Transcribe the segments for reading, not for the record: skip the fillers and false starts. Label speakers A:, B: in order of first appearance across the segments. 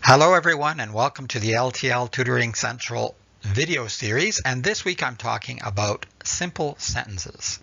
A: Hello everyone and welcome to the L.T.L Tutoring Central video series, and this week I'm talking about simple sentences.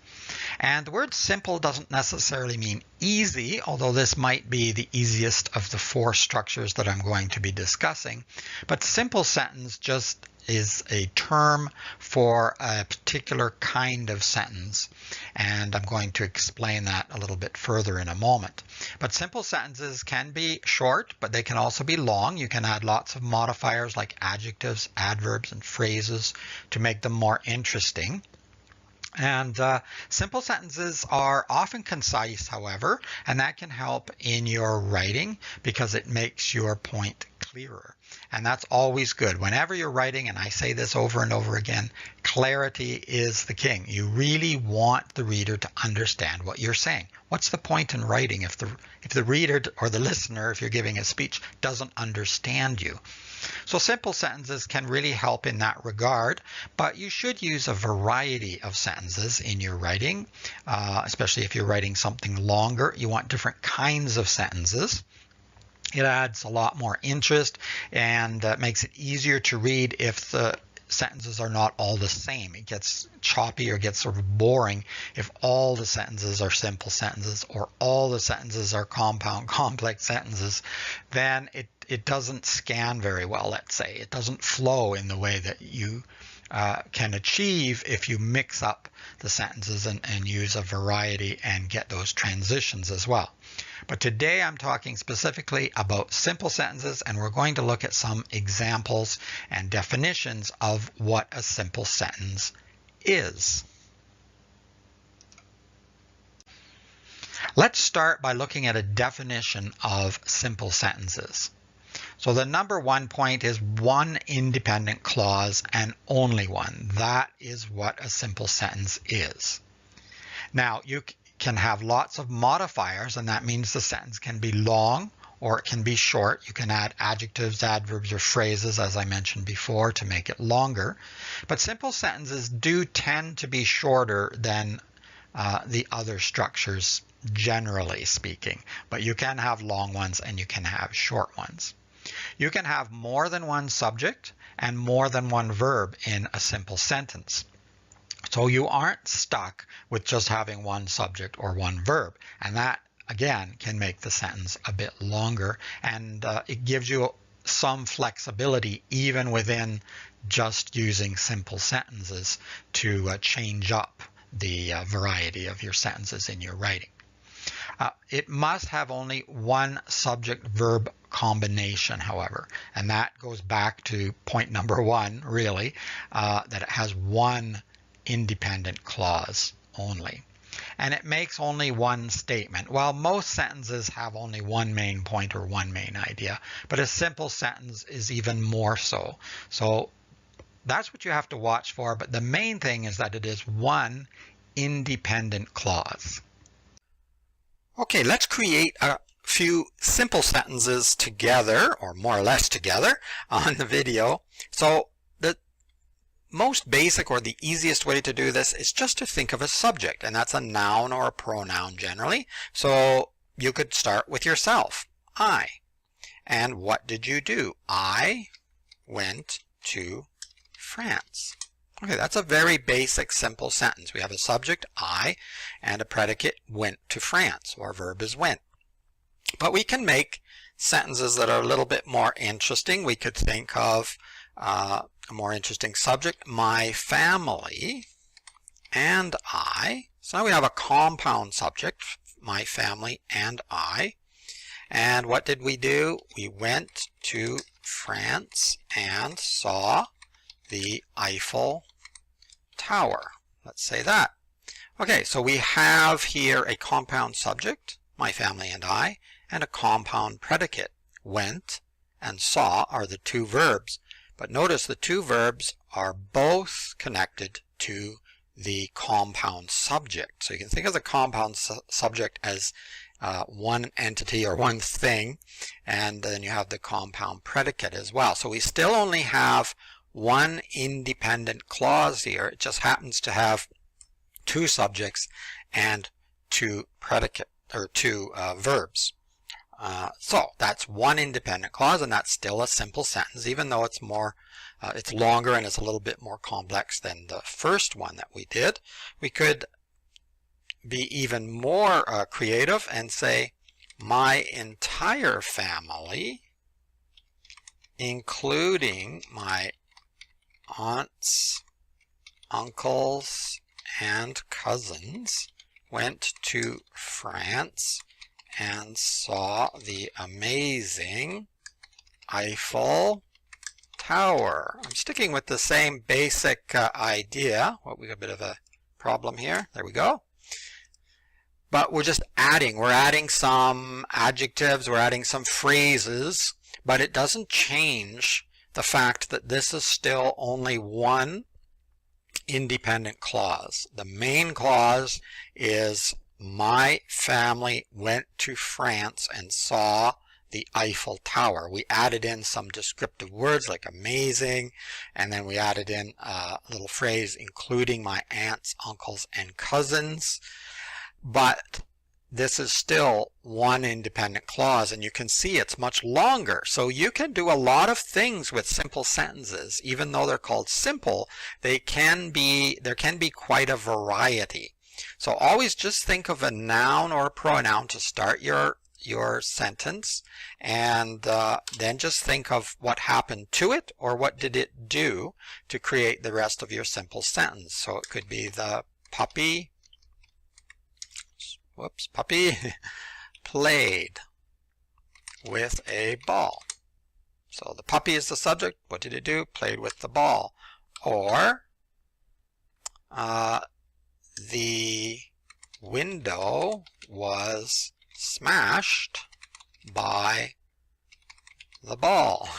A: And the word simple doesn't necessarily mean easy, although this might be the easiest of the four structures that I'm going to be discussing. But simple sentence just is a term for a particular kind of sentence, and I'm going to explain that a little bit further in a moment. But simple sentences can be short, but they can also be long. You can add lots of modifiers like adjectives, adverbs, and phrases to make them more interesting. And simple sentences are often concise, however, and that can help in your writing because it makes your point clearer. And that's always good. Whenever you're writing, and I say this over and over again, clarity is the king. You really want the reader to understand what you're saying. What's the point in writing if the reader or the listener, if you're giving a speech, doesn't understand you? So simple sentences can really help in that regard, but you should use a variety of sentences in your writing, especially if you're writing something longer. You want different kinds of sentences. It adds a lot more interest and makes it easier to read if the sentences are not all the same. It gets choppy or gets sort of boring if all the sentences are simple sentences or all the sentences are compound, complex sentences. Then it doesn't scan very well, let's say. It doesn't flow in the way that you can achieve if you mix up the sentences and use a variety and get those transitions as well. But today I'm talking specifically about simple sentences, and we're going to look at some examples and definitions of what a simple sentence is. Let's start by looking at a definition of simple sentences. So the number one point is one independent clause and only one. That is what a simple sentence is. Now, you can have lots of modifiers, and that means the sentence can be long or it can be short. You can add adjectives, adverbs, or phrases, as I mentioned before, to make it longer. But simple sentences do tend to be shorter than the other structures, generally speaking. But you can have long ones and you can have short ones. You can have more than one subject and more than one verb in a simple sentence. So you aren't stuck with just having one subject or one verb. And that, again, can make the sentence a bit longer. And it gives you some flexibility even within just using simple sentences to change up the variety of your sentences in your writing. It must have only one subject-verb combination, however, and that goes back to point number one, really, that it has one independent clause only. And it makes only one statement. While most sentences have only one main point or one main idea, but a simple sentence is even more so. So that's what you have to watch for, but the main thing is that it is one independent clause. Okay, let's create a few simple sentences together, or more or less together, on the video. So the most basic or the easiest way to do this is just to think of a subject, and that's a noun or a pronoun generally. So you could start with yourself, I. And what did you do? I went to France. Okay, that's a very basic, simple sentence. We have a subject, I, and a predicate, went to France, or verb is went. But we can make sentences that are a little bit more interesting. We could think of a more interesting subject, my family and I. So now we have a compound subject, my family and I. And what did we do? We went to France and saw the Eiffel Tower. Let's say that. Okay, so we have here a compound subject, my family and I, and a compound predicate. Went and saw are the two verbs. But notice the two verbs are both connected to the compound subject. So you can think of the compound subject as one entity or one thing, and then you have the compound predicate as well. So we still only have one independent clause here. It just happens to have two subjects and two predicate or two verbs. So that's one independent clause, and that's still a simple sentence, even though it's more, it's longer and it's a little bit more complex than the first one that we did. We could be even more creative and say, my entire family, including my aunts, uncles, and cousins, went to France and saw the amazing Eiffel Tower. I'm sticking with the same basic idea. Well, we got a bit of a problem here. There we go. But we're just adding. We're adding some adjectives. We're adding some phrases. But it doesn't change the fact that this is still only one independent clause. The main clause is my family went to France and saw the Eiffel Tower. We added in some descriptive words like amazing, and then we added in a little phrase including my aunts, uncles, and cousins. But this is still one independent clause, and you can see it's much longer. So you can do a lot of things with simple sentences. Even though they're called simple, there can be quite a variety. So always just think of a noun or a pronoun to start your sentence, and then just think of what happened to it or what did it do to create the rest of your simple sentence. So it could be the puppy played with a ball. So the puppy is the subject. What did it do? Played with the ball. Or the window was smashed by the ball.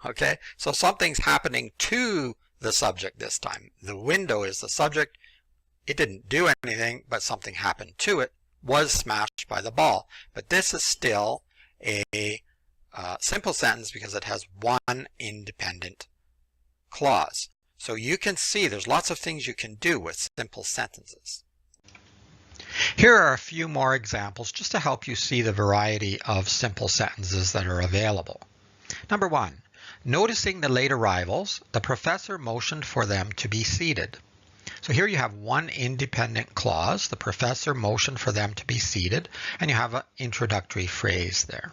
A: Okay, so something's happening to the subject this time. The window is the subject. It didn't do anything, but something happened to it. Was smashed by the ball. But this is still a simple sentence because it has one independent clause. So you can see there's lots of things you can do with simple sentences. Here are a few more examples just to help you see the variety of simple sentences that are available. Number one, noticing the late arrivals, the professor motioned for them to be seated. So here you have one independent clause, the professor motioned for them to be seated, and you have an introductory phrase there.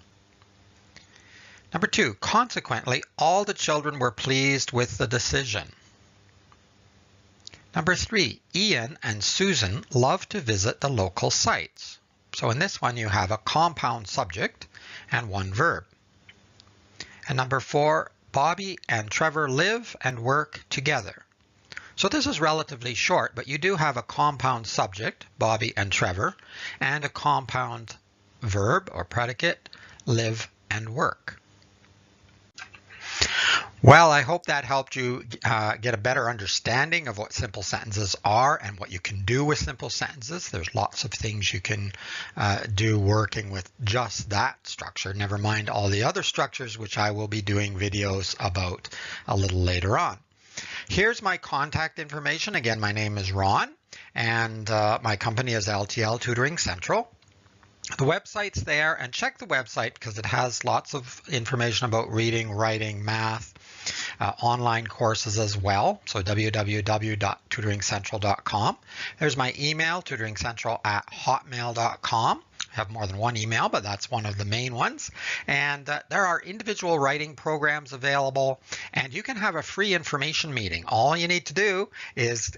A: Number two, consequently, all the children were pleased with the decision. Number three, Ian and Susan love to visit the local sites. So in this one you have a compound subject and one verb. And number four, Bobby and Trevor live and work together. So this is relatively short, but you do have a compound subject, Bobby and Trevor, and a compound verb or predicate, live and work. Well, I hope that helped you get a better understanding of what simple sentences are and what you can do with simple sentences. There's lots of things you can do working with just that structure, never mind all the other structures which I will be doing videos about a little later on. Here's my contact information. Again, my name is Ron, and my company is L.T.L. Tutoring Central. The website's there, and check the website because it has lots of information about reading, writing, math, online courses as well. So www.tutoringcentral.com. There's my email, tutoringcentral@hotmail.com. I have more than one email, but that's one of the main ones. And there are individual writing programs available, and you can have a free information meeting. All you need to do is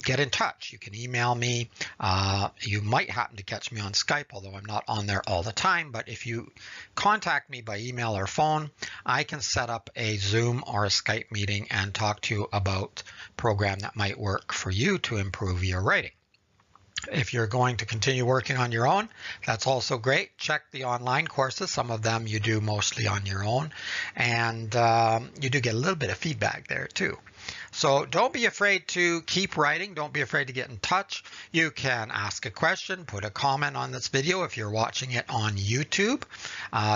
A: get in touch. You can email me. You might happen to catch me on Skype, although I'm not on there all the time. But if you contact me by email or phone, I can set up a Zoom or a Skype meeting and talk to you about a program that might work for you to improve your writing. If you're going to continue working on your own, that's also great. Check the online courses. Some of them you do mostly on your own, and you do get a little bit of feedback there too. So don't be afraid to keep writing. Don't be afraid to get in touch. You can ask a question, put a comment on this video if you're watching it on YouTube,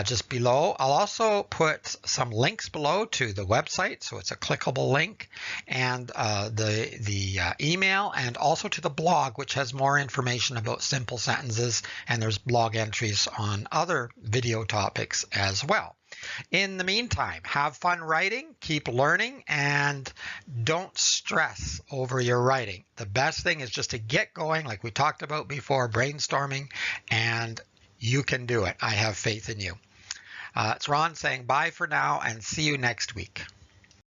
A: just below. I'll also put some links below to the website, so it's a clickable link, and the email, and also to the blog, which has more information about simple sentences, and there's blog entries on other video topics as well. In the meantime, have fun writing, keep learning, and don't stress over your writing. The best thing is just to get going, like we talked about before, brainstorming, and you can do it. I have faith in you. It's Ron saying bye for now, and see you next week.